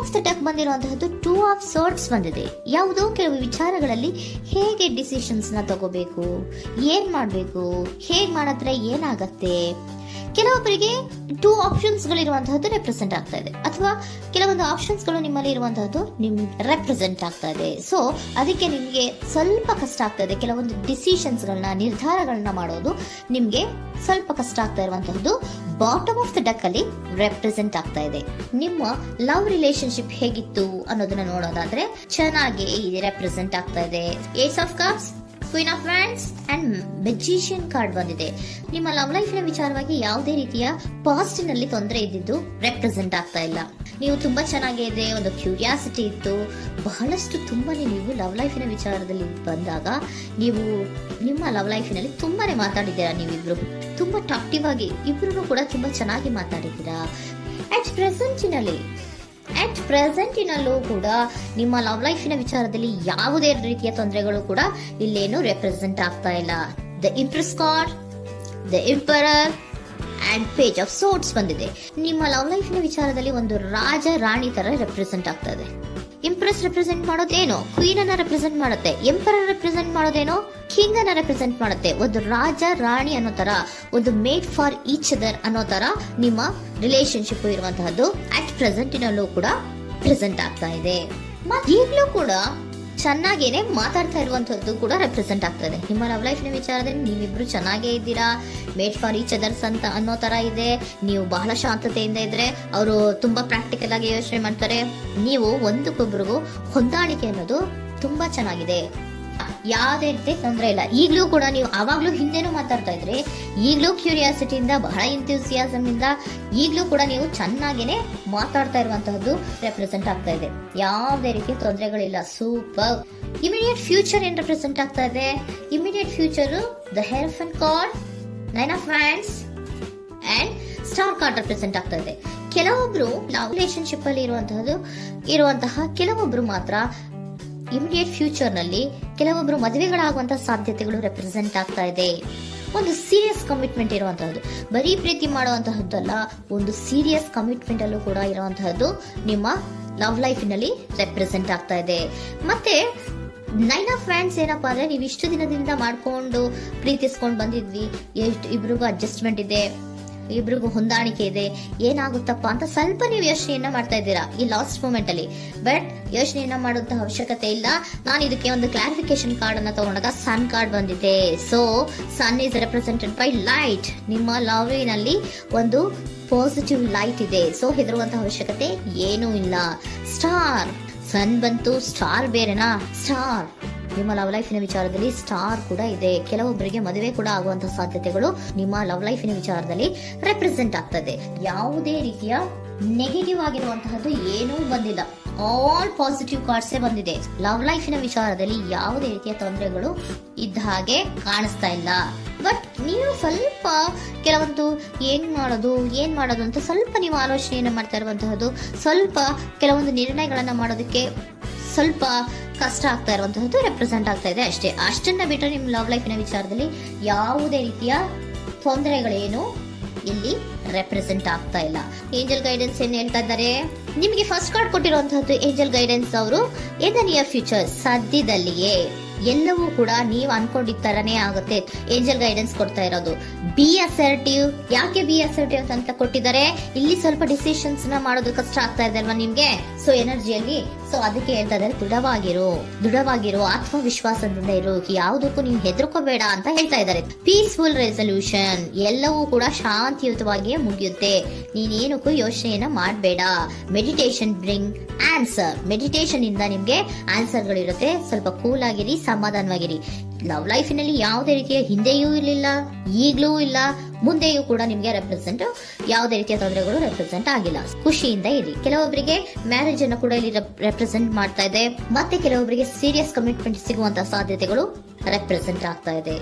Of the deck ಬಂದಿರುವಂತಹದ್ದು 2 of swords ಬಂದಿದೆ. ಯಾವುದೋ ಕೆಲವು ವಿಚಾರಗಳಲ್ಲಿ ಹೇಗೆ ಡಿಸಿಷನ್ಸ್ ನ ತಗೋಬೇಕು, ಏನ್ ಮಾಡ್ಬೇಕು, ಹೇಗ್ ಮಾಡಿದ್ರೆ ಏನಾಗತ್ತೆ. ಕೆಲವೊಬ್ಬರಿಗೆ 2 ಆಪ್ಷನ್ಸ್ ಗಳಿರುವಂತಹದ್ದು ರೆಪ್ರೆಸೆಂಟ್ ಆಗ್ತಾ ಇದೆ, ಅಥವಾ ಕೆಲವೊಂದು ಆಪ್ಷನ್ಸ್ ಗಳು ನಿಮ್ಮಲ್ಲಿ ಇರುವಂತಹದ್ದು ರೆಪ್ರೆಸೆಂಟ್ ಆಗ್ತಾ ಇದೆ. ಸೊ ಅದಕ್ಕೆ ನಿಮ್ಗೆ ಸ್ವಲ್ಪ ಕಷ್ಟ ಆಗ್ತಾ ಇದೆ. ಕೆಲವೊಂದು ಡಿಸಿಷನ್ಸ್ ಗಳನ್ನ, ನಿರ್ಧಾರಗಳನ್ನ ಮಾಡೋದು ನಿಮ್ಗೆ ಸ್ವಲ್ಪ ಕಷ್ಟ ಆಗ್ತಾ ಇರುವಂತಹದ್ದು ಬಾಟಮ್ ಆಫ್ ದ ಡಕ್ ಅಲ್ಲಿ ರೆಪ್ರೆಸೆಂಟ್ ಆಗ್ತಾ ಇದೆ. ನಿಮ್ಮ ಲವ್ ರಿಲೇಶನ್ಶಿಪ್ ಹೇಗಿತ್ತು ಅನ್ನೋದನ್ನ ನೋಡೋದಾದ್ರೆ ಚೆನ್ನಾಗಿ ರೆಪ್ರೆಸೆಂಟ್ ಆಗ್ತಾ ಇದೆ. Ace of cups, queen of wands and magician card ಬಂದಿದೆ. ನಿಮ್ಮ ಲವ್ ಲೈಫ್ ನ ವಿಚಾರವಾಗಿ ಯಾವುದೇ ರೀತಿಯ ಪಾಸ್ಟ್ ನಲ್ಲಿ ತೊಂದರೆ ಇದ್ದಿದ್ದು ರೆಪ್ರೆಸೆಂಟ್ ಆಗ್ತಾ ಇಲ್ಲ. ನೀವು ತುಂಬಾ ಚೆನ್ನಾಗಿದೆ, ಒಂದು ಕ್ಯೂರಿಯಾಸಿಟಿ ಇತ್ತು, ಬಹಳಷ್ಟು ತುಂಬಾನೇ ನೀವು ಲವ್ ಲೈಫಿನ ವಿಚಾರದಲ್ಲಿ ಬಂದಾಗ ನೀವು ನಿಮ್ಮ ಲವ್ ಲೈಫಿನಲ್ಲಿ ತುಂಬಾನೇ ಮಾತಾಡಿದ್ದೀರಾ. ನೀವಿಬ್ರು ತುಂಬಾ ಟಾಕ್ಟಿವ್ ಆಗಿ ಇಬ್ರು ಕೂಡ ತುಂಬಾ ಚೆನ್ನಾಗಿ ಮಾತಾಡಿದ್ದೀರಾ. ಅಟ್ ಪ್ರೆಸೆಂಟಿನಲ್ಲೂ ಕೂಡ ನಿಮ್ಮ ಲವ್ ಲೈಫಿನ ವಿಚಾರದಲ್ಲಿ ಯಾವುದೇ ರೀತಿಯ ತೊಂದರೆಗಳು ಕೂಡ ಇಲ್ಲೇನು ರೆಪ್ರೆಸೆಂಟ್ ಆಗ್ತಾ ಇಲ್ಲ. The Impress card, the emperor and page of swords ಬಂದಿದೆ. ನಿಮ್ಮ ಲವ್ ಲೈಫಿನ ವಿಚಾರದಲ್ಲಿ ಒಂದು ರಾಜ ರಾಣಿ ತರ ರೆಪ್ರೆಸೆಂಟ್ ಆಗ್ತಾ ಇದೆ. ಇಂಪ್ರೆಸ್ ರೆಪ್ರೆಸೆಂಟ್ ಮಾಡೋದೇನೋ ಕ್ವೀನ್ ಅನ್ನ ರೆಪ್ರೆಸೆಂಟ್ ಮಾಡುತ್ತೆ, ಎಂಪರರ್ ರೆಪ್ರೆಸೆಂಟ್ ಮಾಡೋದೇನೋ ಕಿಂಗ್ ಅನ್ನ ರೆಪ್ರೆಸೆಂಟ್ ಮಾಡುತ್ತೆ. ಒಂದು ರಾಜ ರಾಣಿ ಅನ್ನೋ ತರ, ಒಂದು ಮೇಡ್ ಫಾರ್ ಈಚ್ ಅದರ್ ಅನ್ನೋ ತರ ನಿಮ್ಮ ರಿಲೇಶನ್ಶಿಪ್ ಇರುವಂತಹದ್ದು ಅಟ್ ಪ್ರೆಸೆಂಟಿನಲ್ಲೂ ಕೂಡ ಪ್ರೆಸೆಂಟ್ ಆಗ್ತಾ ಇದೆ. ಈಗಲೂ ಕೂಡ ಚೆನ್ನಾಗೇನೆ ಮಾತಾಡ್ತಾ ಇರುವಂತದ್ದು ಕೂಡ ರೆಪ್ರೆಸೆಂಟ್ ಆಗ್ತದೆ. ನಿಮ್ಮ ಲವ್ ಲೈಫ್ ನ ವಿಚಾರದಲ್ಲಿ ನೀವಿಬ್ರು ಚೆನ್ನಾಗೇ ಇದ್ದೀರಾ, ಮೇಡ್ ಫಾರ್ ಈಚ್ ಅದರ್ಸ್ ಅಂತ ಅನ್ನೋ ತರ ಇದೆ. ನೀವು ಬಹಳ ಶಾಂತತೆಯಿಂದ ಇದ್ರೆ ಅವರು ತುಂಬಾ ಪ್ರಾಕ್ಟಿಕಲ್ ಆಗಿ ಯೋಚನೆ ಮಾಡ್ತಾರೆ. ನೀವು ಒಂದಕ್ಕೊಬ್ರಿಗೂ ಹೊಂದಾಣಿಕೆ ಅನ್ನೋದು ತುಂಬಾ ಚೆನ್ನಾಗಿದೆ, ಯಾವುದೇ ರೀತಿ ತೊಂದರೆ ಇಲ್ಲ. ಈಗಲೂ ಕೂಡ ನೀವು ಆವಾಗ್ಲೂ ಹಿಂದೆನೂ ಮಾತಾಡ್ತಾ ಇದ್ರಿ, ಈಗಲೂ ಕ್ಯೂರಿಯಾಸಿಟಿಯಿಂದ, ಬಹಳ ಇಂಥ್ಯೂಸಿಯಾಸಮ್ ಇಂದ ಈಗಲೂ ಕೂಡ ನೀವು ಚೆನ್ನಾಗೇನೆ ಮಾತಾಡ್ತಾ ಇರುವಂತಹದ್ದು ರೆಪ್ರೆಸೆಂಟ್ ಆಗ್ತಾ ಇದೆ. ಯಾವುದೇ ರೀತಿಯ ತೊಂದರೆಗಳಿಲ್ಲ. ಸೂಪರ್. ಇಮಿಡಿಯೇಟ್ ಫ್ಯೂಚರ್ ಏನ್ ರೆಪ್ರೆಸೆಂಟ್ ಆಗ್ತಾ ಇದೆ? Immediate future the hierophant card, 9 of wands and star card represent ಆಗ್ತಾ ಇದೆ. ಕೆಲವೊಬ್ರು ಲವ್ ರಿಲೇಶನ್ಶಿಪ್ ಅಲ್ಲಿ ಇರುವಂತಹ ಕೆಲವೊಬ್ರು ಮಾತ್ರ ಇಮಿಡಿಯೇಟ್ ಫ್ಯೂಚರ್ ನಲ್ಲಿ ಕೆಲವೊಬ್ರು ಮದುವೆಗಳಾಗುವಂತಹ ಸಾಧ್ಯತೆಗಳು ರೆಪ್ರೆಸೆಂಟ್ ಆಗ್ತಾ ಇದೆ. ಒಂದು ಸೀರಿಯಸ್ ಕಮಿಟ್ಮೆಂಟ್ ಇರುವಂತಹದ್ದು, ಬರೀ ಪ್ರೀತಿ ಮಾಡುವಂತಹದ್ದಲ್ಲ, ಒಂದು ಸೀರಿಯಸ್ ಕಮಿಟ್ಮೆಂಟ್ ಅಲ್ಲೂ ಕೂಡ ಇರುವಂತಹದ್ದು ನಿಮ್ಮ ಲವ್ ಲೈಫಿನಲ್ಲಿ ರೆಪ್ರೆಸೆಂಟ್ ಆಗ್ತಾ ಇದೆ. ಮತ್ತೆ 9 ಆಫ್ ಹ್ಯಾಂಡ್ಸ್ ಏನಪ್ಪಾ ಅಂದ್ರೆ, ನೀವು ಇಷ್ಟು ದಿನದಿಂದ ಮಾಡ್ಕೊಂಡು ಪ್ರೀತಿಸ್ಕೊಂಡು ಬಂದಿದ್ವಿ, ಇಬ್ರಿಗೂ ಅಡ್ಜಸ್ಟ್ಮೆಂಟ್ ಇದೆ, ಇಬ್ರಿಗೂ ಹೊಂದಾಣಿಕೆ ಇದೆ, ಏನಾಗುತ್ತಪ್ಪ ಅಂತ ಸ್ವಲ್ಪ ನೀವು ಯೋಚನೆಯನ್ನ ಮಾಡ್ತಾ ಇದ್ದೀರಾ ಈ ಲಾಸ್ಟ್ ಮೂಮೆಂಟ್ ಅಲ್ಲಿ. ಬಟ್ ಯೋಚನೆಯನ್ನ ಮಾಡುವಂತ ಅವಶ್ಯಕತೆ ಇಲ್ಲ. ನಾನು ಇದಕ್ಕೆ ಒಂದು ಕ್ಲಾರಿಫಿಕೇಶನ್ ಕಾರ್ಡ್ ಅನ್ನ ತಗೊಂಡಾಗ ಸನ್ ಕಾರ್ಡ್ ಬಂದಿದೆ. So sun is represented by light. ನಿಮ್ಮ ಲವ್ನಲ್ಲಿ ಒಂದು ಪಾಸಿಟಿವ್ ಲೈಟ್ ಇದೆ. ಸೊ ಹೆದರುವಂತಹ ಅವಶ್ಯಕತೆ ಏನೂ ಇಲ್ಲ. ಸ್ಟಾರ್, ಸನ್ ಬಂತು, ಸ್ಟಾರ್ ಬೇರೆನಾ? ಸ್ಟಾರ್ ನಿಮ್ಮ ಲವ್ ಲೈಫಿನ ವಿಚಾರದಲ್ಲಿ ಸ್ಟಾರ್ ಕೂಡ ಇದೆ. ಕೆಲವೊಬ್ಬರಿಗೆ ಮದುವೆ ಕೂಡ ಆಗುವಂತಹ ಸಾಧ್ಯತೆಗಳು ನಿಮ್ಮ ಲವ್ ಲೈಫಿನ ವಿಚಾರದಲ್ಲಿ ರೆಪ್ರೆಸೆಂಟ್ ಆಗ್ತದೆ. ಯಾವುದೇ ರೀತಿಯ ನೆಗೆಟಿವ್ ಆಗಿರುವಂತಹದ್ದು ಏನೂ ಬಂದಿಲ್ಲ. ಆಲ್ ಪಾಸಿಟಿವ್ ಕಾರ್ಡ್ಸ್ ಬಂದಿದೆ. ಲವ್ ಲೈಫಿನ ವಿಚಾರದಲ್ಲಿ ಯಾವುದೇ ರೀತಿಯ ತೊಂದರೆಗಳು ಇದ್ದ ಹಾಗೆ ಕಾಣಿಸ್ತಾ ಇಲ್ಲ. ಬಟ್ ನೀವು ಸ್ವಲ್ಪ ಕೆಲವೊಂದು ಏನ್ ಮಾಡೋದು ಅಂತ ಸ್ವಲ್ಪ ನೀವು ಆಲೋಚನೆಯನ್ನ ಮಾಡ್ತಾ ಇರುವಂತಹದ್ದು, ಸ್ವಲ್ಪ ಕೆಲವೊಂದು ನಿರ್ಣಯಗಳನ್ನ ಮಾಡೋದಕ್ಕೆ ಸ್ವಲ್ಪ ಕಷ್ಟ ಆಗ್ತಾ ಇರುವಂತಹದ್ದು ರೆಪ್ರೆಸೆಂಟ್ ಆಗ್ತಾ ಇದೆ ಅಷ್ಟೇ. ಅಷ್ಟನ್ನ ಬಿಟ್ಟರೆ ನಿಮ್ಮ ಲವ್ ಲೈಫಿನ ವಿಚಾರದಲ್ಲಿ ಯಾವುದೇ ರೀತಿಯ ತೊಂದರೆಗಳೇನು ಇಲ್ಲಿ ರೆಪ್ರೆಸೆಂಟ್ ಆಗ್ತಾ ಇಲ್ಲ. ಏಂಜಲ್ ಗೈಡೆನ್ಸ್ ಏನ್ ಹೇಳ್ತಾ ಇದ್ದಾರೆ? ನಿಮಗೆ ಫಸ್ಟ್ ಕಾರ್ಡ್ ಕೊಟ್ಟಿರುವಂತಹದ್ದು ಏಂಜಲ್ ಗೈಡೆನ್ಸ್ ಅವರು ಇನ್ ದ ನಿಯರ್ ಫ್ಯೂಚರ್, ಸದ್ಯದಲ್ಲಿಯೇ ಎಲ್ಲವೂ ಕೂಡ ನೀವು ಅನ್ಕೊಂಡಿದ್ದ ತರನೇ ಆಗುತ್ತೆ. ಏಂಜಲ್ ಗೈಡೆನ್ಸ್ ಕೊಡ್ತಾ ಇರೋದು ಬಿ ಅಸರ್ಟಿವ್. ಯಾಕೆ ಬಿ ಅಸರ್ಟಿವ್ ಅಂತ ಕೊಟ್ಟಿದ್ದಾರೆ? ಇಲ್ಲಿ ಸ್ವಲ್ಪ ಡಿಸಿಷನ್ಸ್ ನ ಮಾಡೋದು ಕಷ್ಟ ಆಗ್ತಾ ಇದೆ ಅಲ್ವಾ ನಿಮ್ಗೆ, ಸೊ ಎನರ್ಜಿಯಲ್ಲಿ. ಸೊ ಅದಕ್ಕೆ ಹೇಳ್ತಾ ಇದ್ದಾರೆ ದೃಢವಾಗಿರೋ ಆತ್ಮವಿಶ್ವಾಸದಿಂದ ಇರೋ, ಯಾವುದಕ್ಕೂ ನೀವು ಹೆದರ್ಕೋಬೇಡ ಅಂತ ಹೇಳ್ತಾ ಇದ್ದಾರೆ. ಪೀಸ್ಫುಲ್ ರೆಸಲ್ಯೂಷನ್, ಎಲ್ಲವೂ ಕೂಡ ಶಾಂತಿಯುತವಾಗಿಯೇ ಮುಗಿಯುತ್ತೆ, ನೀನೇನಕ್ಕೂ ಯೋಚನೆಯನ್ನ ಮಾಡಬೇಡ. Meditation bring answer. ಮೆಡಿಟೇಷನ್ ಇಂದ ನಿಮ್ಗೆ ಆನ್ಸರ್ ಗಳಿರುತ್ತೆ. ಸ್ವಲ್ಪ ಕೂಲ್ ಆಗಿರಿ, ಸಮಾಧಾನವಾಗಿರಿ. ಲವ್ ಲೈಫಿನಲ್ಲಿ ಯಾವುದೇ ರೀತಿಯ ಹಿಂದೆಯೂ ಇರಲಿಲ್ಲ, ಈಗಲೂ ಇಲ್ಲ, ಮುಂದೆಯೂ ಕೂಡ ನಿಮ್ಗೆ ಯಾವುದೇ ರೀತಿಯ ತೊಂದರೆಗಳು ರೆಪ್ರೆಸೆಂಟ್ ಆಗಿಲ್ಲ. ಖುಷಿಯಿಂದ ಇರಿ. ಕೆಲವೊಬ್ಬರಿಗೆ ಮ್ಯಾರೇಜ್ ಅನ್ನು ಕೂಡ ಇಲ್ಲಿ ರೆಪ್ರೆಸೆಂಟ್ ಮಾಡ್ತಾ ಇದೆ. ಮತ್ತೆ ಕೆಲವೊಬ್ಬರಿಗೆ ಸೀರಿಯಸ್ ಕಮಿಟ್ಮೆಂಟ್ ಸಿಗುವಂತಹ ಸಾಧ್ಯತೆಗಳು ರೆಪ್ರೆಸೆಂಟ್ ಆಗ್ತಾ ಇದೆ.